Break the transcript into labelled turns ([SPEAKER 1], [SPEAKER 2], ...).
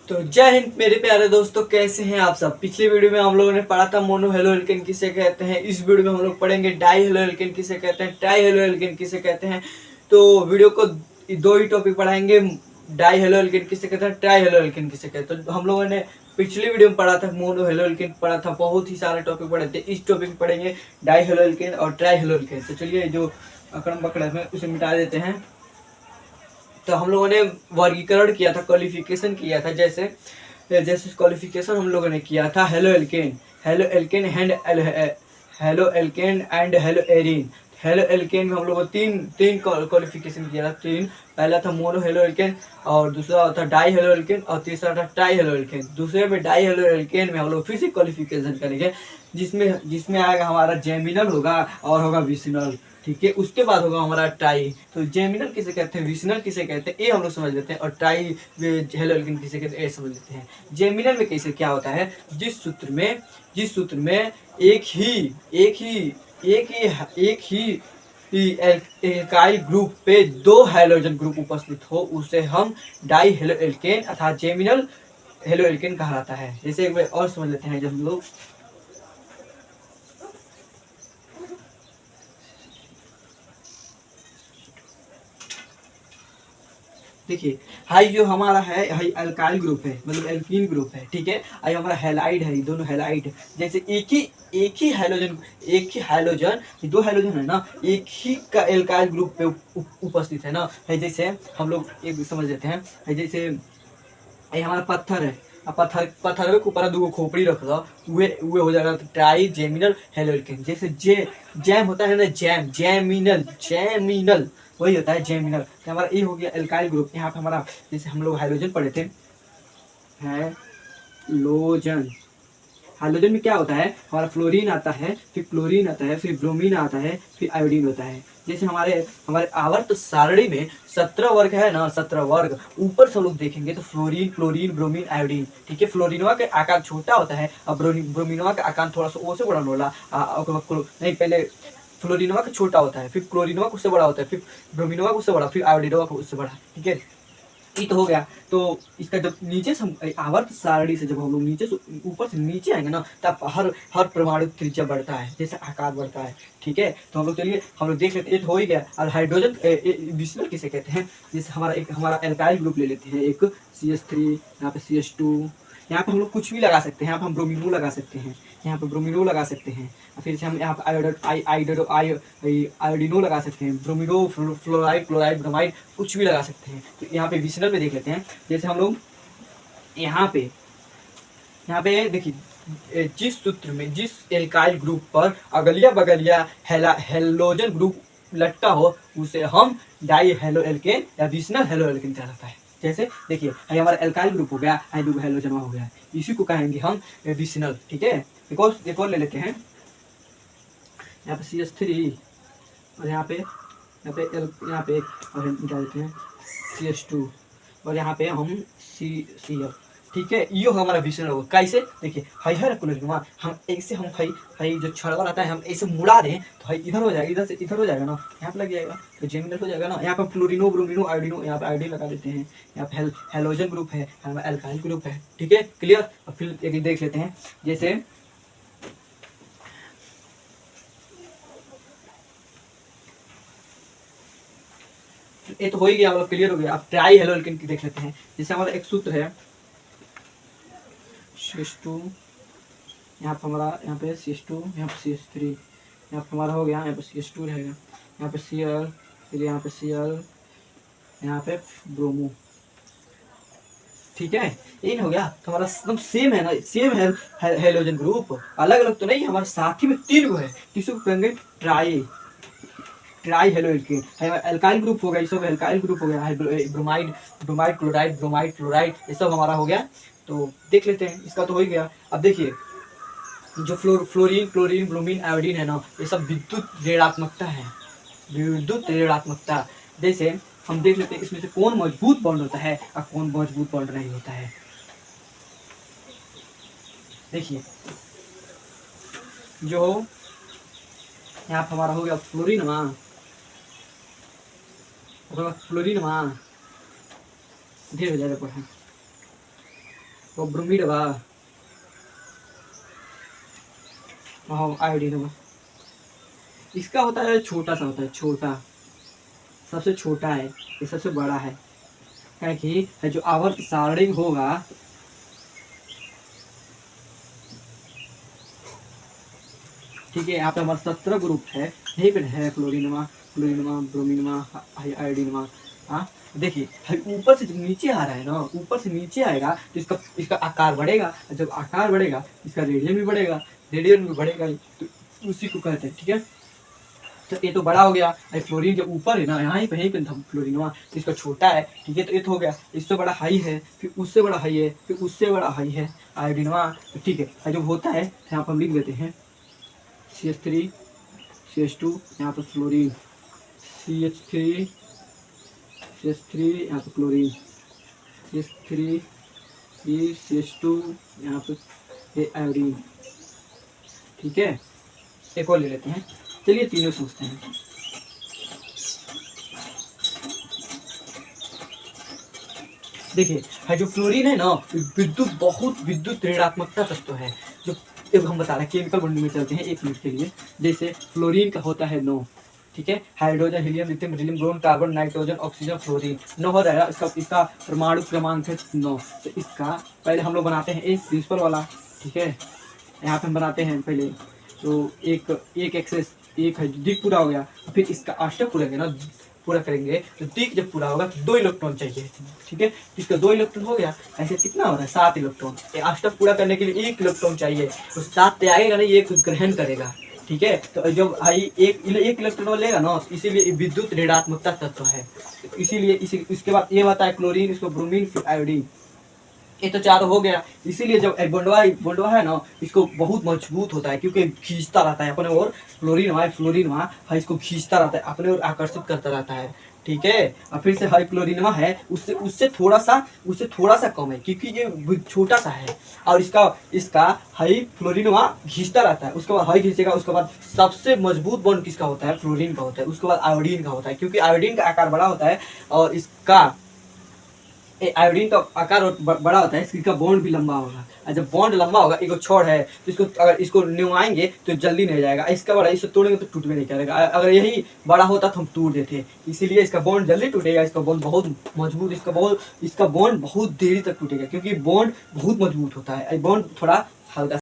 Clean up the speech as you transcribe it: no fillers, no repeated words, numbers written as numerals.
[SPEAKER 1] तो जय हिंद मेरे प्यारे दोस्तों, कैसे हैं आप सब। पिछले वीडियो में हम लोगों ने पढ़ा था मोनो हेलो एल्केन किसे कहते हैं। इस वीडियो में हम लोग पढ़ेंगे डाई हेलो एल्केन किसे कहते हैं, ट्राई हेलो एल्केन किसे कहते हैं। तो वीडियो को दो ही टॉपिक पढ़ाएंगे, डाई हेलो एल्केन किसे कहते हैं, ट्राई हेलो एल्केन किसे कहते हैं। तो हम लोगों ने पिछली वीडियो में पढ़ा था मोनो हेलो एल्केन पढ़ा था, बहुत ही सारे टॉपिक पढ़े थे। इस टॉपिक में पढ़ेंगे डाई हेलो एल्केन और ट्राई हेलो एल्केन। तो चलिए जो अकड़म बकड़ा है उसे मिटा देते हैं। तो हम लोगों ने वर्गीकरण किया था, क्वालिफिकेशन किया था। जैसे जैसे क्वालिफिकेशन हम लोगों ने किया था halo alkane, halo alkane and halo alkane and hello arene. Halo alkane में हम लोगों को तीन तीन क्वालिफिकेशन किया था। तीन, पहला था मोनो हेलो एल्केन, और दूसरा था डाई हेलो एल्केन, और तीसरा था ट्राई हेलो एल्केन। दूसरे में डाई हेलो एल्केन में हम लोग फिर से क्वालिफिकेशन करेंगे, जिसमें जिसमें आएगा हमारा जेमिनल होगा और होगा विसिनल। ठीक है, उसके बाद होगा हमारा ट्राई। तो जेमिनल किसे कहते हैं, विसिनल किसे कहते हैं, ये हम लोग समझ लेते हैं। और ट्राई हेलो एल्केन किसे कहते हैं, ये समझ लेते हैं। जेमिनल में कैसे क्या होता है, जिस सूत्र में एक ही एल्काइल ग्रुप पे दो हाइड्रोजन ग्रुप उपस्थित हो, उसे हम डाई हेलो एल्केन अर्थात जेमिनल हेलो एल्केन कहलाता है। जैसे एक बार और समझ लेते हैं। जब हम लोग देखिए, हाई जो हमारा है हाई अल्काइल ग्रुप है, मतलब एल्कीन ग्रुप है। ठीक है, आई हमारा हैलाइड है, दोनों हैलाइड। जैसे एक ही हाइड्रोजन, दो हाइड्रोजन है ना, एक ही का एल्काइल ग्रुप पे उपस्थित है ना। है जैसे हम लोग एक समझ लेते हैं, है जैसे ये हमारा पत्थर है। अब पत्थर के ऊपर दो खोपड़ी रख दो, वे हो जाएगा ट्राई जेमिनल हेलो एल्केन। जैसे जैम होता है ना, जैमिनल वही होता है जेमिनल। तो हमारा ये हो गया एल्काइल ग्रुप। यहाँ पे हमारा जैसे हम लोग हाइड्रोजन पढ़े थे, हाइड्रोजन। हाइड्रोजन में क्या होता है, हमारा फ्लोरीन आता है, फिर क्लोरीन आता है, फिर ब्रोमीन आता है, फिर आयोडीन होता है। जैसे हमारे हमारे आवर्त सारणी में 17 वर्ग है ना, 17 वर्ग। ऊपर से लोग देखेंगे तो फ्लोरीन, क्लोरीन, ब्रोमीन, आयोडीन। ठीक है, फ्लोरीनवा का आकार छोटा होता है और ब्रोमीनवा का आकार थोड़ा सा ओसे बड़ा होला। नहीं, पहले फ्लोरिनवा का छोटा होता है, फिर क्लोरिनवा उससे बड़ा होता है, फिर ब्रोमीनवा उससे बड़ा, फिर आयोडीनवा का उससे बड़ा। ठीक है, ये तो हो गया। तो इसका जब नीचे से हम आवर्त सारणी से जब हम लोग नीचे से ऊपर से नीचे आएंगे ना, तब हर परमाणु त्रिज्या बढ़ता है, जैसे आकार बढ़ता है। ठीक है, तो हम लोग चलिए हम लोग देख लेते हैं। ये तो हो ही गया। और हाइड्रोजन विस्मल किसे कहते हैं, जैसे हमारा एल्काइल ग्रुप ले लेते हैं, एक CH3, यहाँ पे CH2। यहाँ पे हम लोग कुछ भी लगा सकते हैं। यहाँ पे हम ब्रोमीनो लगा सकते हैं, यहाँ पे ब्रोमीनो लगा सकते हैं। फिर से हम यहाँ पे आयोडीनो लगा सकते हैं, ब्रोमीनो, फ्लोराइड, क्लोराइड, ब्रोमाइड, कुछ भी लगा सकते हैं। तो यहाँ पे विशनल में देख लेते हैं। जैसे हम लोग यहाँ पे देखिए, जिस सूत्र में जिस एल्काइल ग्रुप पर अगलिया बगलिया हेलोजन ग्रुप लटका हो, उसे हम डाई हेलो एल्केन या विशनल हेलो एल्केन कहलाता है। जैसे देखिए, ये हमारा एल्काइल ग्रुप हो गया, दो हेलोजन हो गया, इसी को कहेंगे हम विशनल। ठीक है, एक और ले लेते हैं। यहाँ पे CH3, और यहाँ पे और निकाल देते हैं CH2, और यहाँ पे हम CL। ठीक है, यो हमारा विषय होगा। कैसे, देखिए हाई हर क्लोरीनवा हम ऐसे हम हाई जो छड़वा रहता है, हम ऐसे मुड़ा दें तो हाई इधर हो जाएगा, इधर से इधर हो जाएगा ना, यहाँ पे लग जाएगा तो जेमिनल हो जाएगा ना। यहाँ पे फ्लोरिनो, ब्रोमिनो, आयोडीनो, यहाँ पे आयोडीन लगा देते हैं। यहाँ पे हेलोजन ग्रुप है, यहाँ पे एल्काइल ग्रुप है। ठीक है, क्लियर। और फिर एक देख लेते हैं। जैसे ये तो हो ही गया, मतलब क्लियर हो गया। अब ट्राई हेलो एल्केन की देख लेते हैं। जैसे हमारा एक सूत्र है CH2, यहाँ पे हमारा यहाँ पे CH2, यहाँ पे CH3, यहाँ पे हमारा हो गया, यहाँ पे CH2 रहेगा, यहाँ पे Cl, फिर यहाँ पे Cl, यहाँ पे ब्रोमो। ठीक है, ये हो गया। तो हमारा एकदम सेम है ना, सेम है हेलोजन ग्रुप, अलग अलग तो नहीं। हमारे साथ ही में तीन गो है, किसी को कहेंगे try halo alkane. Alkyl group हो गया, ये सब एल्काइल ग्रुप हो गया। ब्रोमाइड, क्लोराइड, ब्रोमाइड, फ्लोराइड, ये सब हमारा हो गया। तो देख लेते हैं, इसका तो हो ही गया। अब देखिए, जो फ्लोरीन, क्लोरीन, ब्रोमीन, आयोडीन है ना, ये सब विद्युत ऋणात्मकता है, विद्युत ऋणात्मकता। जैसे हम देख लेते हैं इसमें से कौन मजबूत बॉन्ड होता है और कौन मजबूत बॉन्ड नहीं होता है। देखिए, जो यहाँ पर हमारा हो गया फ्लोरीन, फ्लोरीन धीरे हो जाएगा पढ़ा। वो ब्रोमीड बा हाँ आयोडीन बा। इसका होता है छोटा सा, होता है छोटा, सबसे छोटा है, ये सबसे बड़ा है। क्या कि जो आवर्त सारणी होगा, ठीक है, यहाँ पे हमारा 17 ग्रुप है, यहीं पे है फ्लोरिनमा, फ्लोरिनमा, ब्रोमिनमा, आयोडीनमा। हाँ देखिए, ऊपर से जब नीचे आ रहा है ना, ऊपर से नीचे आएगा तो इसका इसका आकार बढ़ेगा, और जब आकार बढ़ेगा इसका रेडियन भी बढ़ेगा, रेडियन भी बढ़ेगा ही, तो उसी को कहते हैं। ठीक है, तो ये तो बड़ा हो गया। फ्लोरीन जब ऊपर है ना, यहाँ ही कहीं पे था फ्लोरिनवा, तो इसका छोटा है। ठीक है, तो ये तो हो गया, इससे बड़ा हाई है, फिर उससे बड़ा हाई है, फिर उससे बड़ा हाई है आयोडीनवा। तो ठीक है, जो होता है यहाँ पर हम लिख देते हैं CH3 CH2, यहाँ पर फ्लोरीन, CH3 CH3, यहाँ पर क्लोरीन, CH3 CH2, यहाँ पर ये आयोडीन। ठीक है, एक और ले लेते हैं, चलिए तीनों सोचते हैं। देखिए हाइड्रोफ्लोरिन है ना, बहुत विद्युत ऋणात्मकता तत्व है। जो एक हम बता रहे हैं, केमिकल बॉन्डिंग में चलते हैं 1 मिनट के लिए। जैसे फ्लोरीन का होता है 9, ठीक है, hydrogen, helium, lithium, beryllium, boron, carbon, nitrogen, oxygen, fluorine 9 हो जाएगा। इसका परमाणु क्रमांक है 9। तो इसका पहले हम लोग बनाते हैं एक प्रिंसिपल वाला। ठीक है, यहाँ पे हम बनाते हैं पहले, तो एक एक्सेस, एक है दिक पूरा हो गया, फिर इसका अष्टक पूरेंगे ना, पूरा करेंगे तो दिक जब पूरा होगा तो 2 इलेक्ट्रॉन चाहिए। ठीक है, इसका 2 इलेक्ट्रॉन हो गया, ऐसे कितना हो रहा है 7 इलेक्ट्रॉन। अष्टक पूरा करने के लिए 1 इलेक्ट्रॉन चाहिए, तो 7 त्यागेगा नहीं, 1 ग्रहण करेगा। ठीक है, तो जब भाई एक इलेक्ट्रॉन लेगा ना, इसीलिए विद्युत ऋणात्मकता तत्व है। इसीलिए इसके बाद ये होता है क्लोरीन, इसको ब्रोमीन, फिर आयोडीन। ये तो चारों हो गया। इसीलिए जब बॉन्डवा है ना, इसको बहुत मजबूत होता है, क्योंकि खींचता रहता है अपने ओर। फ्लोरीनवा है, इसको खींचता रहता है अपने ओर, आकर्षित करता रहता है। ठीक है, और फिर से हाई क्लोरीनवा है, उससे थोड़ा सा कम है, क्योंकि ये छोटा सा है। और इसका हाई फ्लोरीनवा खींचता रहता है, उसके बाद हाई खींचेगा, उसके बाद सबसे मजबूत बॉन्ड किसका होता है, फ्लोरीन का होता है। उसके बाद आयोडीन का होता है, क्योंकि आयोडीन का आकार बड़ा होता है, और इसका आयोडीन का आकार बड़ा होता है, इसका बॉन्ड भी लंबा होगा। और जब बॉन्ड लंबा होगा, एक छोड़ है, तो इसको अगर इसको निभाएंगे तो जल्दी नहीं जाएगा। इसका बड़ा, इसको तोड़ेंगे तो टूट भी नहीं करेगा। अगर यही बड़ा होता तो हम तोड़ देते, इसीलिए इसका बॉन्ड जल्दी टूटेगा। इसका बॉन्ड बहुत मजबूत, इसका बॉन्ड बहुत देरी तक टूटेगा, क्योंकि बॉन्ड बहुत मजबूत होता है, बॉन्ड थोड़ा हल्का